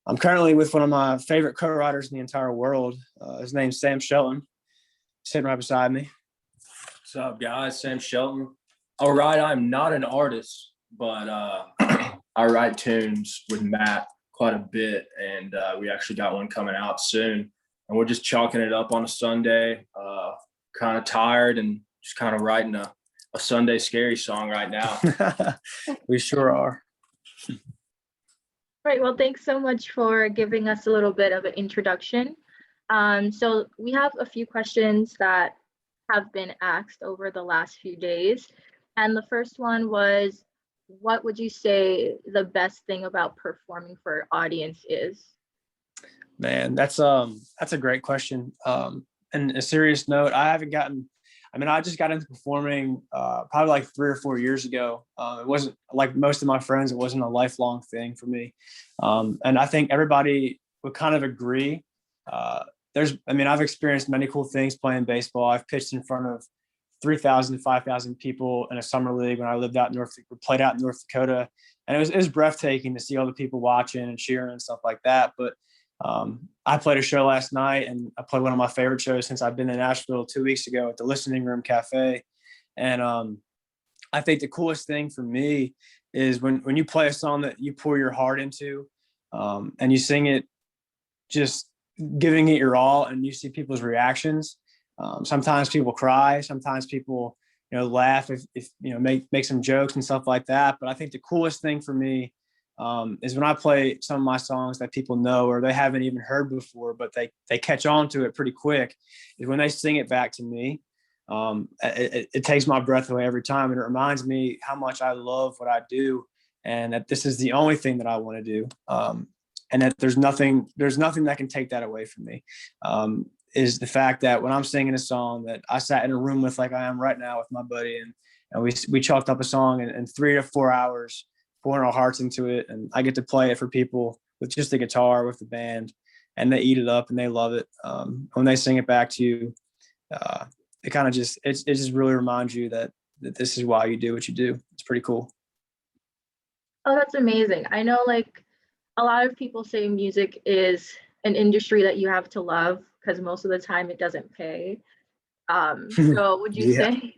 I'm currently with one of my favorite co-writers in the entire world. His name's Sam Shelton, sitting right beside me. What's up, guys? Sam Shelton. All right, I'm not an artist, but I write tunes with Matt quite a bit, and we actually got one coming out soon. And we're just chalking it up on a Sunday, kind of tired and just kind of writing a Sunday scary song right now. We sure are. Right. Well, thanks so much for giving us a little bit of an introduction. So we have a few questions that have been asked over the last few days. And the first one was, what would you say the best thing about performing for an audience is? Man, that's a great question. And a serious note, I just got into performing probably like 3 or 4 years ago. It wasn't like most of my friends, it wasn't a lifelong thing for me. And I think everybody would kind of agree. I've experienced many cool things playing baseball. I've pitched in front of 3,000 to 5,000 people in a summer league when I played out in North Dakota. And it was breathtaking to see all the people watching and cheering and stuff like that. But I played a show last night, and I played one of my favorite shows since I've been in Nashville 2 weeks ago at the Listening Room Cafe. And I think the coolest thing for me is when you play a song that you pour your heart into, and you sing it just giving it your all, and you see people's reactions. Sometimes people cry, sometimes people laugh, if make some jokes and stuff like that. But I think the coolest thing for me is when I play some of my songs that people know or they haven't even heard before, but they catch on to it pretty quick, is when they sing it back to me. It takes my breath away every time, and it reminds me how much I love what I do, and that this is the only thing that I want to do, and that there's nothing that can take that away from me. Is the fact that when I'm singing a song that I sat in a room with, like I am right now with my buddy, and we chalked up a song in 3 to 4 hours, pouring our hearts into it, and I get to play it for people with just the guitar, with the band, and they eat it up and they love it. When they sing it back to you, it kind of just really reminds you that this is why you do what you do. It's pretty cool. Oh, that's amazing. I know, like, a lot of people say music is an industry that you have to love because most of the time it doesn't pay. So would you say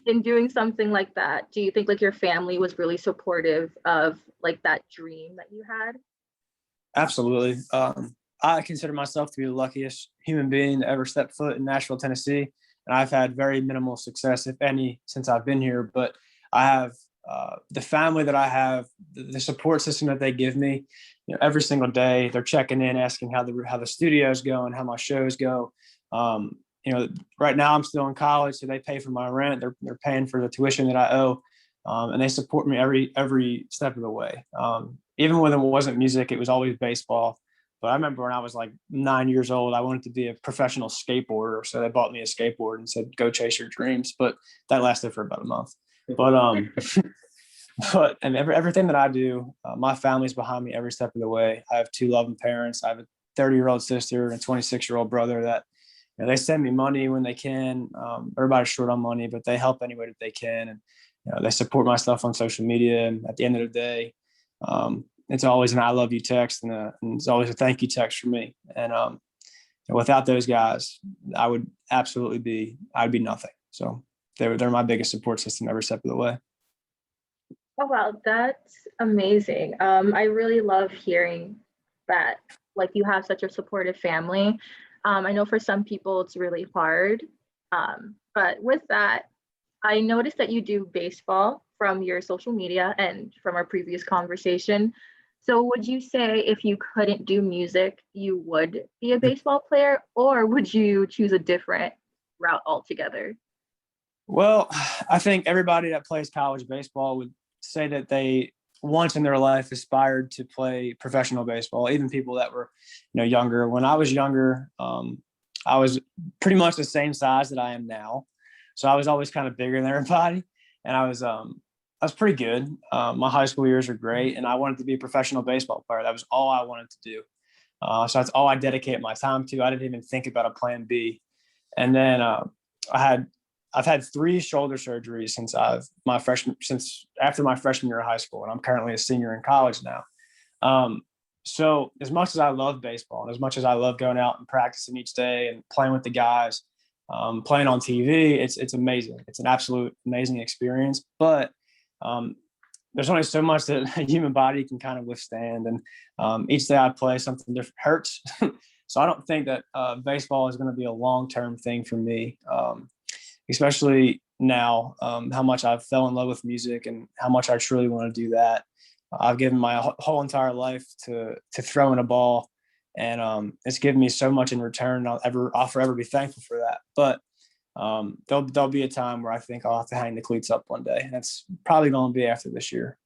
in doing something like that, do you think like your family was really supportive of like that dream that you had? Absolutely. I consider myself to be the luckiest human being to ever step foot in Nashville, Tennessee. And I've had very minimal success, if any, since I've been here. But I have the family that I have, the support system that they give me. Every single day they're checking in, asking how the studio's going, how my shows go. Right now I'm still in college, so they pay for my rent. They're paying for the tuition that I owe, and they support me every step of the way. Even when it wasn't music, it was always baseball. But I remember when I was like 9 years old, I wanted to be a professional skateboarder, so they bought me a skateboard and said, "Go chase your dreams." But that lasted for about a month. But everything that I do, my family's behind me every step of the way. I have 2 loving parents. I have a 30-year-old sister and a 26-year-old brother that they send me money when they can. Everybody's short on money, but they help any way that they can. And they support my stuff on social media. And at the end of the day, it's always an "I love you" text, and it's always a thank you text for me. And without those guys, I'd be nothing. So they're my biggest support system every step of the way. Oh wow, that's amazing. I really love hearing that, like, you have such a supportive family. I know for some people it's really hard. But with that, I noticed that you do baseball from your social media and from our previous conversation. So would you say if you couldn't do music, you would be a baseball player, or would you choose a different route altogether? Well, I think everybody that plays college baseball would say that they once in their life aspired to play professional baseball, even people that were younger. When I was younger, I was pretty much the same size that I am now, so I was always kind of bigger than everybody, and I was pretty good. My high school years were great, and I wanted to be a professional baseball player. That was all I wanted to do, so that's all I dedicated my time to. I didn't even think about a plan B. And then I've had 3 shoulder surgeries since after my freshman year of high school, and I'm currently a senior in college now. So as much as I love baseball and as much as I love going out and practicing each day and playing with the guys, playing on TV, it's amazing. It's an absolute amazing experience. But um, there's only so much that a human body can kind of withstand. And each day I play, something different hurts. So I don't think that baseball is going to be a long-term thing for me, especially now, how much I've fell in love with music and how much I truly want to do that. I've given my whole entire life to throwing a ball, and it's given me so much in return. I'll forever be thankful for that. But there'll be a time where I think I'll have to hang the cleats up one day. And that's probably going to be after this year.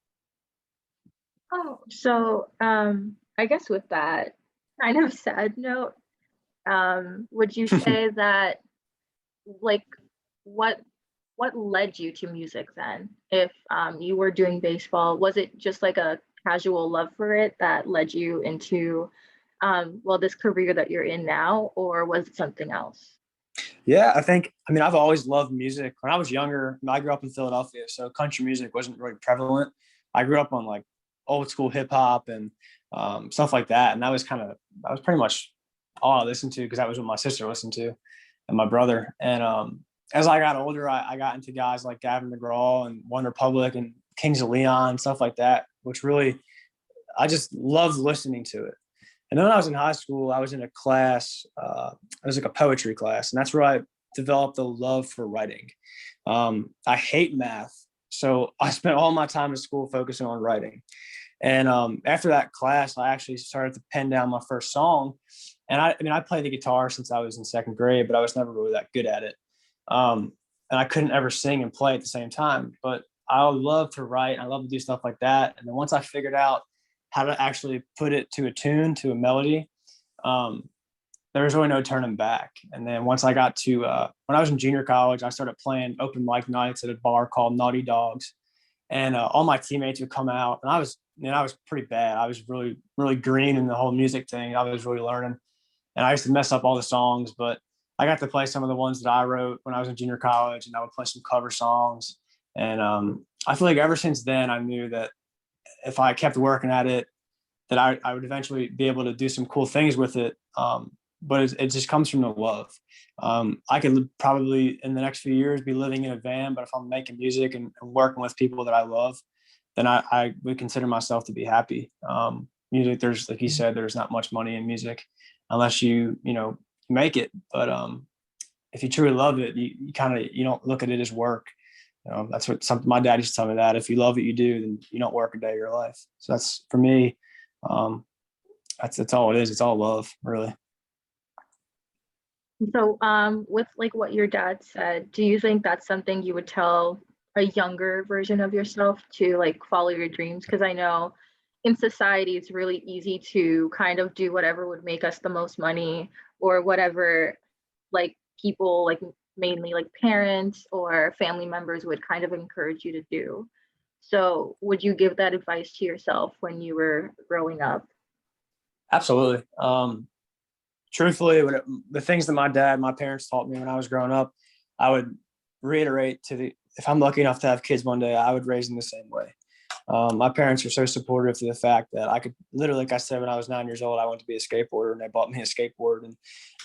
Oh, so I guess with that kind of sad note, would you say that like what what led you to music then? If you were doing baseball, was it just like a casual love for it that led you into well, this career that you're in now, or was it something else? Yeah, I mean, I've always loved music. When I was younger, I grew up in Philadelphia, so country music wasn't really prevalent. I grew up on like old school hip hop and stuff like that. And that was pretty much all I listened to because that was what my sister listened to and my brother. And as I got older, I got into guys like Gavin DeGraw and One Republic and Kings of Leon, stuff like that, which really, I just loved listening to it. And then when I was in high school, I was in a class, it was like a poetry class, and that's where I developed a love for writing. I hate math, so I spent all my time in school focusing on writing. And after that class, I actually started to pen down my first song. And I mean, I played the guitar since I was in second grade, but I was never really that good at it. And I couldn't ever sing and play at the same time. But I love to write. I love to do stuff like that. And then once I figured out how to actually put it to a tune, to a melody, um, there was really no turning back. And then once I got to when I was in junior college, I started playing open mic nights at a bar called Naughty Dogs, and all my teammates would come out, and I was pretty bad. I was really really green in the whole music thing. I was really learning, and I used to mess up all the songs, but I got to play some of the ones that I wrote when I was in junior college, and I would play some cover songs. And I feel like ever since then, I knew that if I kept working at it, that I would eventually be able to do some cool things with it. But it just comes from the love. I could probably in the next few years be living in a van, but if I'm making music and working with people that I love, then I would consider myself to be happy. Music, there's, like you said, there's not much money in music unless you know, make it. But if you truly love it, you don't look at it as work. You know, that's what my dad used to tell me, that if you love what you do, then you don't work a day of your life. So that's for me. That's all it is. It's all love, really. So, with like what your dad said, do you think that's something you would tell a younger version of yourself to like follow your dreams? Because I know in society it's really easy to kind of do whatever would make us the most money or whatever like people like mainly like parents or family members would kind of encourage you to do. So, would you give that advice to yourself when you were growing up? Absolutely. Truthfully, the things that my parents taught me when I was growing up, I would reiterate if I'm lucky enough to have kids one day, I would raise them the same way. My parents are so supportive to the fact that I could literally, like I said, when I was 9 years old, I wanted to be a skateboarder, and they bought me a skateboard,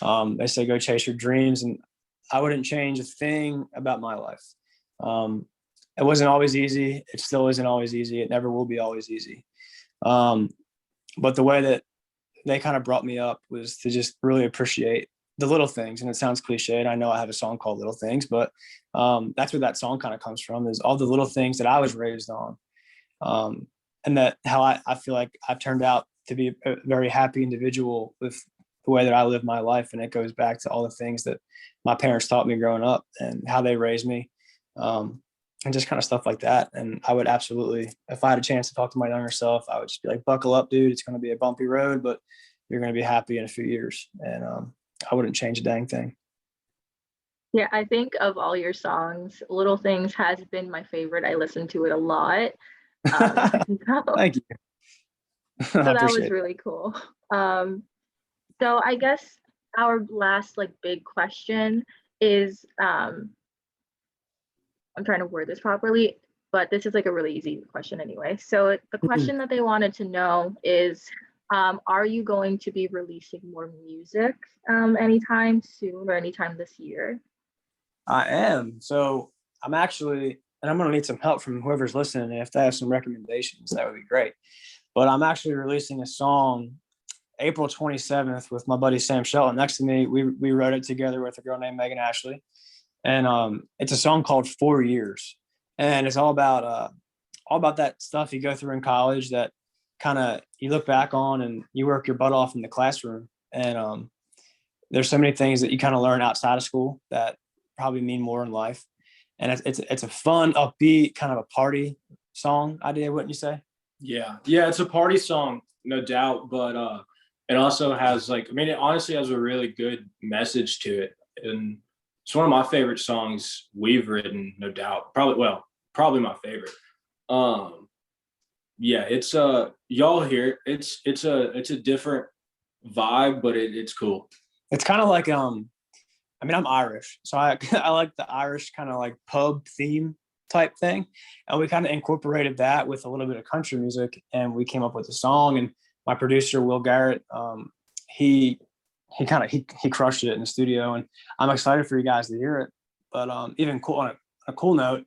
and they say, go chase your dreams. And I wouldn't change a thing about my life. It wasn't always easy. It still isn't always easy. It never will be always easy. But the way that they kind of brought me up was to just really appreciate the little things. And it sounds cliche, and I know I have a song called Little Things, but that's where that song kind of comes from, is all the little things that I was raised on. And that how I feel like I've turned out to be a very happy individual with the way that I live my life. And it goes back to all the things that my parents taught me growing up and how they raised me. And just kind of stuff like that. And I would absolutely, if I had a chance to talk to my younger self, I would just be like, buckle up, dude. It's going to be a bumpy road, but you're going to be happy in a few years. And I wouldn't change a dang thing. Yeah, I think of all your songs, Little Things has been my favorite. I listen to it a lot. So, Thank you. so I that was appreciate it. really cool. Um, so I guess our last like big question is I'm trying to word this properly, but this is like a really easy question anyway. So the question that they wanted to know is Are you going to be releasing more music anytime soon or anytime this year? I am. So I'm actually, and I'm going to need some help from whoever's listening. And if they have some recommendations, that would be great. But I'm actually releasing a song April 27th with my buddy Sam Shelton next to me. We wrote it together with a girl named Megan Ashley. And it's a song called 4 Years. And it's all about that stuff you go through in college that kind of you look back on and you work your butt off in the classroom. And there's so many things that you kind of learn outside of school that probably mean more in life. And it's a fun, upbeat, kind of a party song idea, wouldn't you say? Yeah, it's a party song, no doubt, but it also has like, I mean, it honestly has a really good message to it, and it's one of my favorite songs we've written, no doubt. Probably my favorite. Yeah, it's y'all hear it. It's a different vibe, but it's cool. It's kind of like I mean, I'm Irish, so I I like the Irish kind of like pub theme type thing, and we kind of incorporated that with a little bit of country music, and we came up with a song. And my producer Will Garrett, he crushed it in the studio, and I'm excited for you guys to hear it. But even cool on a cool note,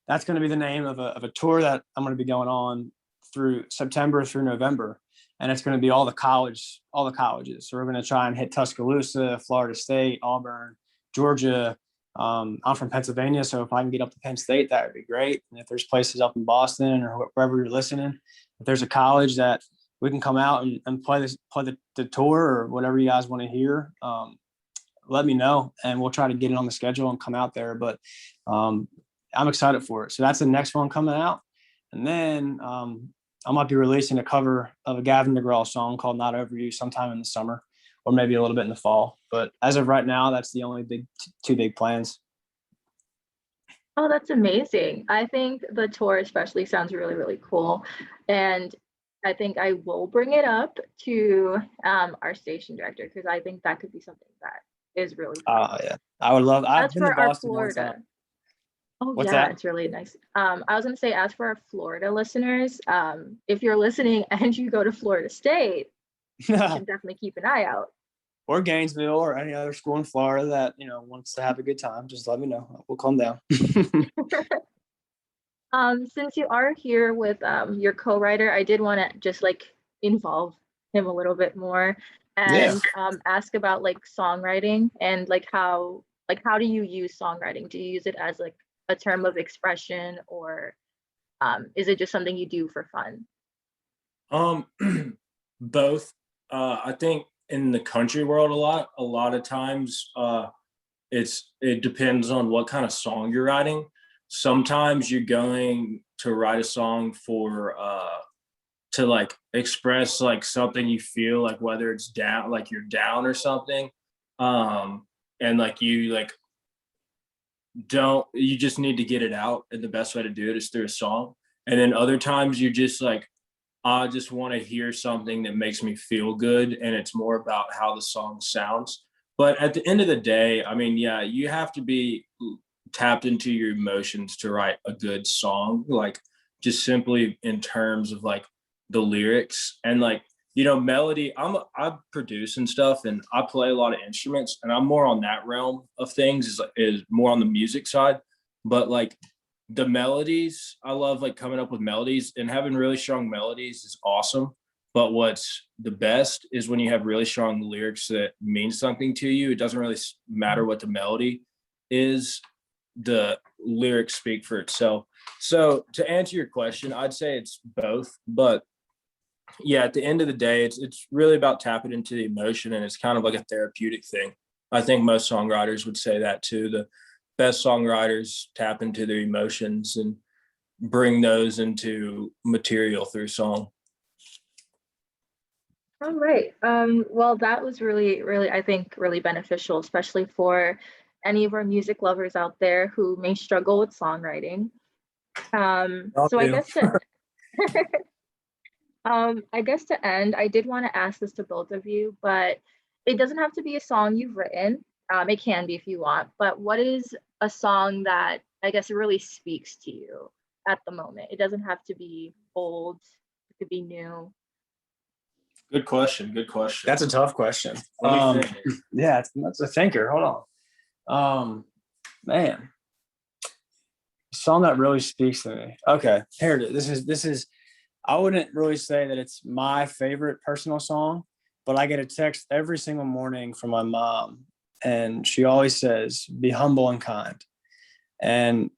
that's going to be the name of a tour that I'm going to be going on through September through November, and it's going to be all the colleges. So we're going to try and hit Tuscaloosa, Florida State, Auburn, Georgia. I'm from Pennsylvania, so if I can get up to Penn State, that would be great. And if there's places up in Boston or wherever you're listening, if there's a college that we can come out and play the tour or whatever you guys want to hear, let me know and we'll try to get it on the schedule and come out there. But I'm excited for it. So that's the next one coming out. And then I might be releasing a cover of a Gavin DeGraw song called Not Over You sometime in the summer or maybe a little bit in the fall. But as of right now, that's the only two big plans. Oh, that's amazing. I think the tour especially sounds really, really cool. And I think I will bring it up to our station director because I think that could be something that is really fun. Yeah, I would love. I've As been to for our Boston one Florida, time. oh What's yeah, that? it's really nice. I was gonna say, as for our Florida listeners, if you're listening and you go to Florida State, you should definitely keep an eye out. Or Gainesville or any other school in Florida that wants to have a good time, just let me know. We'll calm down. Since you are here with your co-writer, I did want to just like involve him a little bit more Yeah. and ask about like songwriting and like how do you use songwriting? Do you use it as like a term of expression or is it just something you do for fun? Both. I think in the country world a lot of times it depends on what kind of song you're writing. Sometimes you're going to write a song for to like express like something you feel, like whether it's down, like you're down or something, and like you just need to get it out, and the best way to do it is through a song. And then other times you're just like, I just want to hear something that makes me feel good, and it's more about how the song sounds. But at the end of the day, I mean, yeah, you have to be tapped into your emotions to write a good song, like just simply in terms of like the lyrics and like, melody. I produce and stuff, and I play a lot of instruments, and I'm more on that realm of things, is more on the music side. But like the melodies, I love like coming up with melodies, and having really strong melodies is awesome. But what's the best is when you have really strong lyrics that mean something to you. It doesn't really matter what the melody is, the lyrics speak for itself. So to answer your question, I'd say it's both. But yeah, at the end of the day, it's really about tapping into the emotion, and it's kind of like a therapeutic thing. I think most songwriters would say that too. The best songwriters tap into their emotions and bring those into material through song. All right. Well, that was really, really, I think, really beneficial, especially for any of our music lovers out there who may struggle with songwriting. So I guess to end, I did want to ask this to both of you, but it doesn't have to be a song you've written. It can be if you want, but what is a song that I guess really speaks to you at the moment? It doesn't have to be old, it could be new. Good question. Good question. That's a tough question. Let me think. Yeah, that's a thinker. Hold on. Man, song that really speaks to me. Okay, here it is. This is. I wouldn't really say that it's my favorite personal song, but I get a text every single morning from my mom, and she always says, "Be humble and kind." And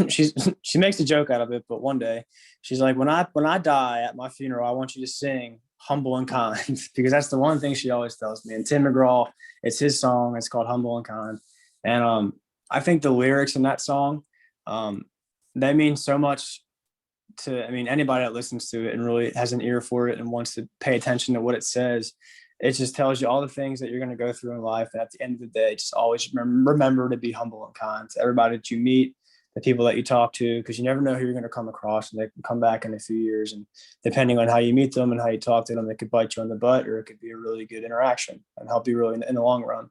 she makes a joke out of it, but one day she's like, when I die at my funeral, I want you to sing "Humble and Kind" because that's the one thing she always tells me. And Tim McGraw, it's his song. It's called "Humble and Kind," and I think the lyrics in that song, they mean so much to, I mean, anybody that listens to it and really has an ear for it and wants to pay attention to what it says. It just tells you all the things that you're going to go through in life. And at the end of the day, just always remember to be humble and kind to everybody that you meet, the people that you talk to, because you never know who you're going to come across, and they can come back in a few years. And depending on how you meet them and how you talk to them, they could bite you on the butt, or it could be a really good interaction and help you really in the long run.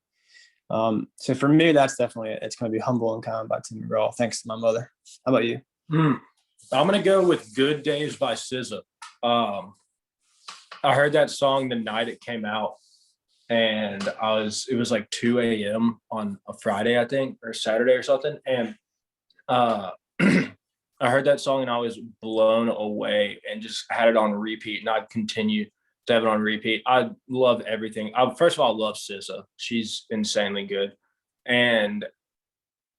So for me, that's definitely it. It's going to be "Humble and Kind" by Tim McGraw. Thanks to my mother. How about you? I'm going to go with "Good Days" by SZA. I heard that song the night it came out, and it was like 2 a.m. on a Friday, I think, or Saturday or something. And I heard that song and I was blown away and just had it on repeat, and I'd continue to have it on repeat. I love everything. First of all, I love SZA. She's insanely good. And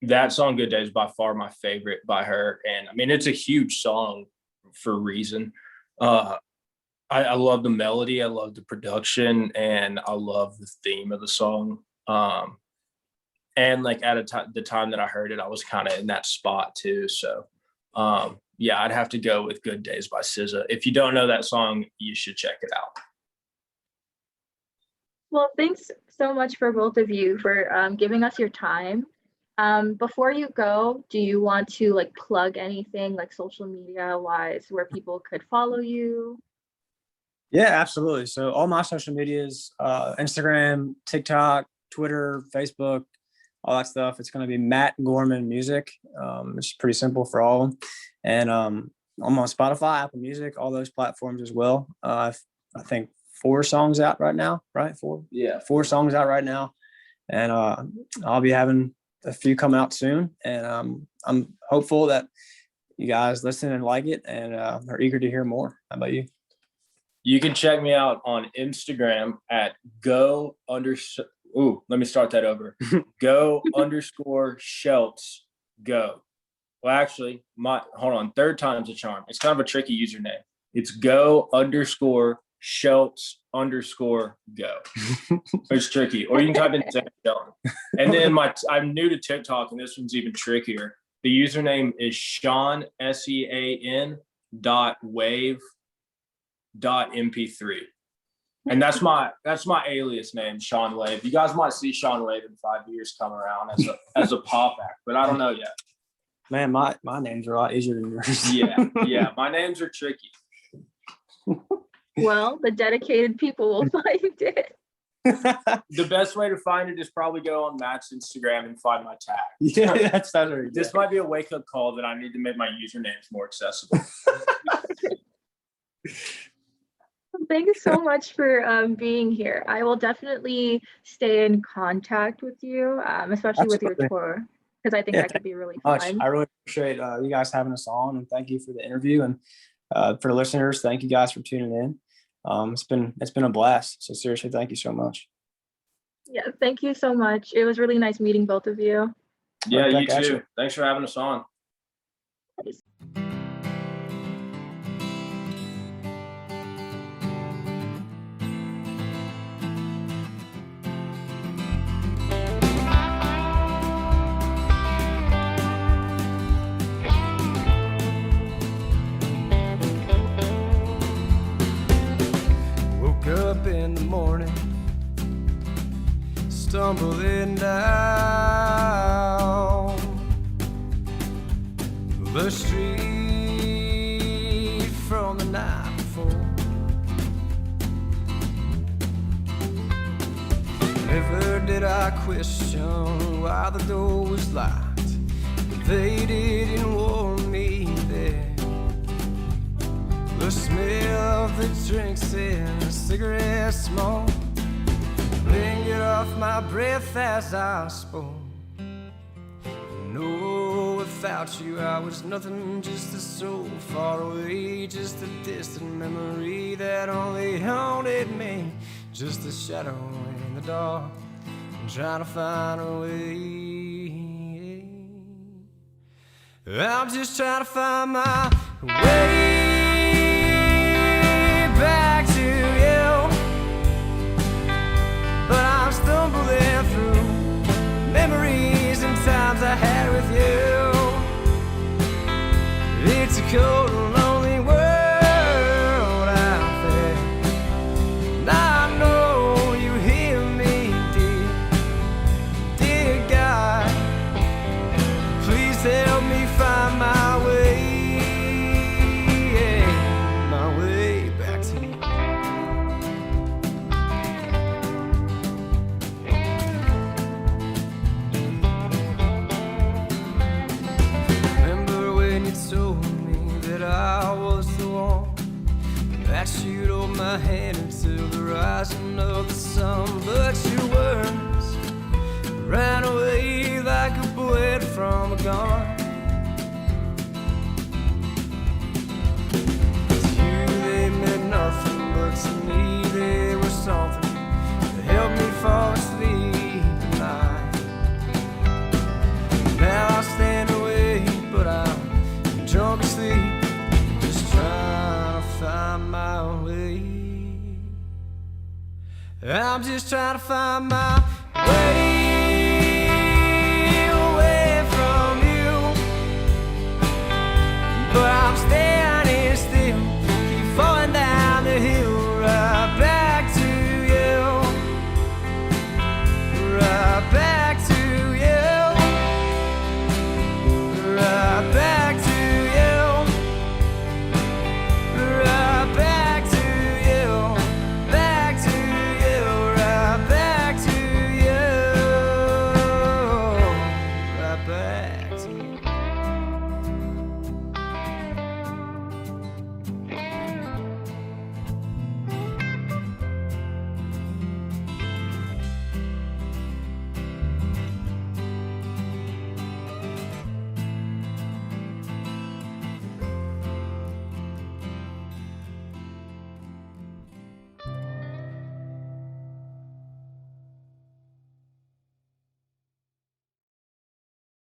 that song, "Good Days," is by far my favorite by her. And I mean, it's a huge song for a reason. I love the melody. I love the production, and I love the theme of the song. And like at the time that I heard it, I was kind of in that spot too. So yeah, I'd have to go with "Good Days" by SZA. If you don't know that song, you should check it out. Well, thanks so much for both of you for giving us your time. Before you go, do you want to like plug anything like social media wise where people could follow you? Yeah, absolutely. So all my social medias, Instagram, TikTok, Twitter, Facebook, all that stuff. It's going to be Matt Gorman Music. It's pretty simple for all of them. And I'm on Spotify, Apple Music, all those platforms as well. I think 4 songs out right now, right? 4? Yeah, 4 songs out right now. And I'll be having a few come out soon. And I'm hopeful that you guys listen and like it and are eager to hear more. How about you? You can check me out on Instagram at let me start that over. go_Shelts go. Well, actually, hold on. 3rd time's a charm. It's kind of a tricky username. It's go_Shelts_go. It's tricky. Or you can type in Shelton. And then I'm new to TikTok, and this one's even trickier. The username is Sean SEAN.wave.mp3. And that's my alias name, Sean Wave. You guys might see Sean Wave in 5 years come around as a pop act, but I don't know yet. Man, my names are a lot easier than yours. Yeah. My names are tricky. Well, the dedicated people will find it. The best way to find it is probably go on Matt's Instagram and find my tag. Yeah, that's right. This might be a wake-up call that I need to make my usernames more accessible. Thanks so much for being here. I will definitely stay in contact with you, especially with your tour, because I think that could be really fun. I really appreciate you guys having us on, and thank you for the interview. And for the listeners, thank you guys for tuning in. It's been a blast. So seriously, thank you so much. Yeah, thank you so much. It was really nice meeting both of you. Yeah, you too. Thanks for having us on. Up in the morning, stumbling down the street from the night before. Never did I question why the door was locked. They didn't want me there. The smell of the drinks and the cigarette smoke lingered off my breath as I spoke. No, without you I was nothing, just a soul far away, just a distant memory that only haunted me, just a shadow in the dark, trying to find a way. I'm just trying to find my way back to you, but I'm stumbling through memories and times I had with you. It's a cold and lonely world out there, and I know you hear me, dear God. Please help me find my way, my way back to you. Remember when you told me that I was the one, that you'd hold my hand until the rising of the sun, but your words ran away like a bullet from a gun. To you they meant nothing, but to me they were something that helped me fall asleep tonight. Now I stand awake, but I'm drunk asleep, just trying to find my way. I'm just trying to find my way